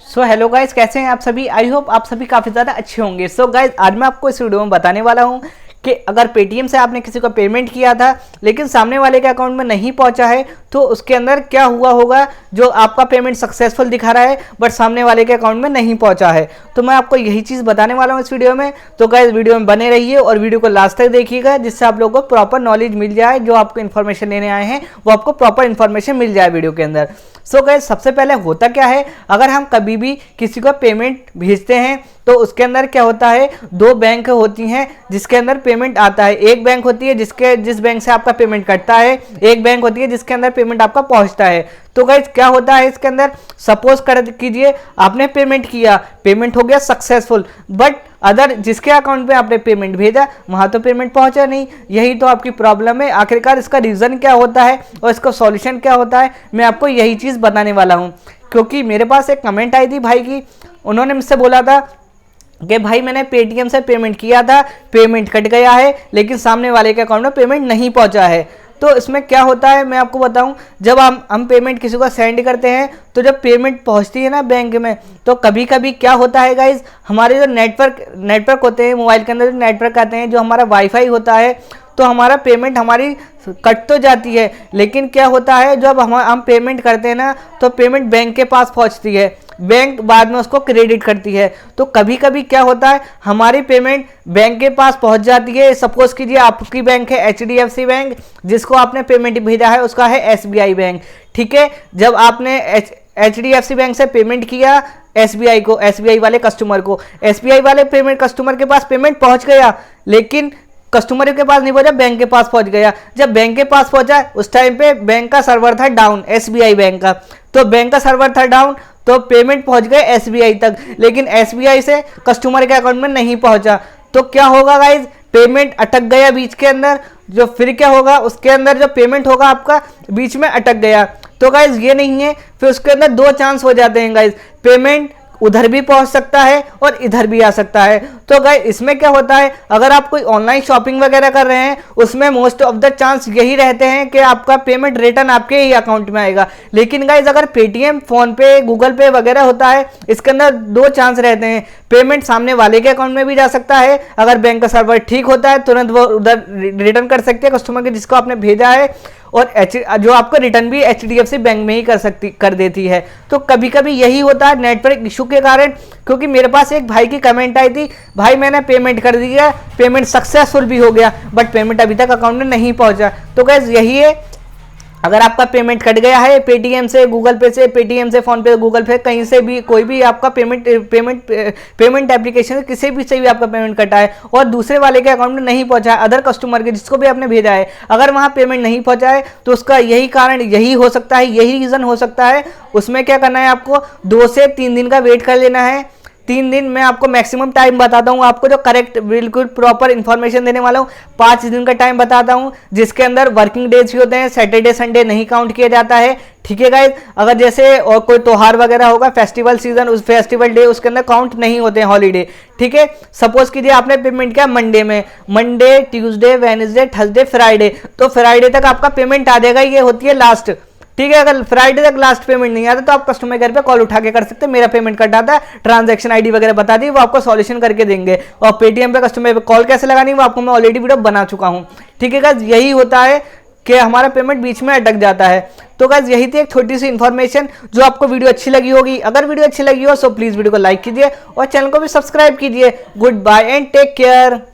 So hello guys, कैसे हैं आप सभी। आई होप आप सभी काफ़ी ज़्यादा अच्छे होंगे। सो गाइज, आज मैं आपको इस वीडियो में बताने वाला हूं कि अगर पेटीएम से आपने किसी को पेमेंट किया था लेकिन सामने वाले के अकाउंट में नहीं पहुंचा है तो उसके अंदर क्या हुआ होगा। जो आपका पेमेंट सक्सेसफुल दिखा रहा है बट सामने वाले के अकाउंट में नहीं पहुंचा है, तो मैं आपको यही चीज़ बताने वाला हूं इस वीडियो में। तो गाइज, वीडियो में बने रहिए और वीडियो को लास्ट तक देखिएगा, जिससे आप लोगों को प्रॉपर नॉलेज मिल जाए। जो आपको इन्फॉर्मेशन लेने आए हैं वो आपको प्रॉपर इन्फॉर्मेशन मिल जाए वीडियो के अंदर। सो गाइस, सबसे पहले होता क्या है, अगर हम कभी भी किसी को पेमेंट भेजते हैं तो उसके अंदर क्या होता है, दो बैंक होती हैं जिसके अंदर पेमेंट आता है। एक बैंक होती है जिस बैंक से आपका पेमेंट कटता है, एक बैंक होती है जिसके अंदर पेमेंट आपका पहुंचता है। तो गाइस, क्या होता है इसके अंदर, सपोज कर कीजिए आपने पेमेंट किया, पेमेंट हो गया सक्सेसफुल, बट अदर जिसके अकाउंट पे आपने पेमेंट भेजा वहां तो पेमेंट पहुंचा नहीं। यही तो आपकी प्रॉब्लम है। आखिरकार इसका रीजन क्या होता है और इसका सॉल्यूशन क्या होता है, मैं आपको यही चीज बताने वाला हूं। क्योंकि मेरे पास एक कमेंट आई थी भाई की, उन्होंने मुझसे बोला था कि भाई मैंने पेटीएम से पेमेंट किया था, पेमेंट कट गया है लेकिन सामने वाले के अकाउंट में पेमेंट नहीं पहुंचा है। तो इसमें क्या होता है मैं आपको बताऊं, जब हम पेमेंट किसी को सेंड करते हैं तो जब पेमेंट पहुंचती है ना बैंक में, तो कभी कभी क्या होता है गाइज, हमारे जो नेटवर्क होते हैं मोबाइल के अंदर, जो नेटवर्क आते हैं, जो हमारा वाईफाई होता है, तो हमारा पेमेंट हमारी कट तो जाती है, लेकिन क्या होता है जब हम पेमेंट करते हैं ना तो पेमेंट बैंक के पास पहुंचती है, बैंक बाद में उसको क्रेडिट करती है। तो कभी कभी क्या होता है, हमारी पेमेंट बैंक के पास पहुंच जाती है। सपोज कीजिए आपकी बैंक है HDFC बैंक, जिसको आपने पेमेंट भेजा है उसका है SBI बैंक। ठीक है, जब आपने HDFC बैंक से पेमेंट किया SBI वाले कस्टमर को, SBI वाले पेमेंट कस्टमर के पास पेमेंट पहुंच गया, लेकिन कस्टमर के पास नहीं पहुंचा, बैंक के पास पहुंच गया। जब बैंक के पास पहुंचा उस टाइम पे बैंक का सर्वर था डाउन, SBI बैंक का, तो बैंक का सर्वर था डाउन, तो पेमेंट पहुंच गए SBI तक, लेकिन SBI से कस्टमर के अकाउंट में नहीं पहुंचा। तो क्या होगा गाइज, पेमेंट अटक गया बीच के अंदर। जो फिर क्या होगा, उसके अंदर जो पेमेंट होगा आपका बीच में अटक गया। तो गाइज ये नहीं है, फिर उसके अंदर दो चांस हो जाते हैं गाइज, पेमेंट उधर भी पहुंच सकता है और इधर भी आ सकता है। तो गाइस, इसमें क्या होता है, अगर आप कोई ऑनलाइन शॉपिंग वगैरह कर रहे हैं उसमें मोस्ट ऑफ द चांस यही रहते हैं कि आपका पेमेंट रिटर्न आपके ही अकाउंट में आएगा। लेकिन गाइस, अगर पेटीएम, फोन पे, गूगल पे वगैरह होता है, इसके अंदर दो चांस रहते हैं, पेमेंट सामने वाले के अकाउंट में भी जा सकता है, अगर बैंक का सर्वर ठीक होता है तुरंत वो उधर रिटर्न कर सकते हैं कस्टमर के जिसको आपने भेजा है, और जो आपको रिटर्न भी HDFC बैंक में ही कर देती है। तो कभी कभी यही होता है नेटवर्क इशू के कारण। क्योंकि मेरे पास एक भाई की कमेंट आई थी, भाई मैंने पेमेंट कर दिया, पेमेंट सक्सेसफुल भी हो गया, बट पेमेंट अभी तक अकाउंट में नहीं पहुंचा। तो गाइस यही है, अगर आपका पेमेंट कट गया है पेटीएम से, गूगल पे से, पेटीएम से, फोन पे, गूगल पे, कहीं से भी, कोई भी आपका पेमेंट एप्लीकेशन से किसी भी से भी आपका पेमेंट कटा है और दूसरे वाले के अकाउंट में नहीं पहुंचा है, अदर कस्टमर के जिसको भी आपने भेजा है, अगर वहां पेमेंट नहीं पहुंचा है तो उसका यही कारण यही हो सकता है, यही रीजन हो सकता है। उसमें क्या करना है, आपको 2 से 3 दिन का वेट कर लेना है। 3 दिन मैं आपको मैक्सिमम टाइम बताता हूँ, आपको जो करेक्ट बिल्कुल प्रॉपर इन्फॉर्मेशन देने वाला हूँ। 5 दिन का टाइम बताता हूँ, जिसके अंदर वर्किंग डेज भी होते हैं, सैटरडे संडे नहीं काउंट किया जाता है। ठीक है गाइज, अगर जैसे और कोई त्योहार वगैरह होगा, फेस्टिवल सीजन, उस फेस्टिवल डे उसके अंदर काउंट नहीं होते हैं, हॉलीडे। ठीक है, सपोज कीजिए आपने पेमेंट किया मंडे में, Monday, Tuesday, Wednesday, Thursday, Friday, तो फ्राइडे तक आपका पेमेंट आ जाएगा, ये होती है लास्ट। ठीक है, अगर फ्राइडे तक लास्ट पेमेंट नहीं आता तो आप कस्टमर केयर पे कॉल उठा के कर सकते हैं, मेरा पेमेंट कटा था, ट्रांजैक्शन आईडी वगैरह बता दी, वो आपको सॉल्यूशन करके देंगे। और पेटीएम पे कस्टमर पे कॉल कैसे लगानी वो आपको मैं ऑलरेडी वीडियो बना चुका हूं। ठीक है गाइस, यही होता है कि हमारा पेमेंट बीच में अटक जाता है। तो गाइस, यही थी एक छोटी सी इन्फॉर्मेशन जो आपको वीडियो अच्छी लगी होगी। अगर वीडियो अच्छी लगी हो सो प्लीज वीडियो को लाइक कीजिए और चैनल को भी सब्सक्राइब कीजिए। Good bye and take care.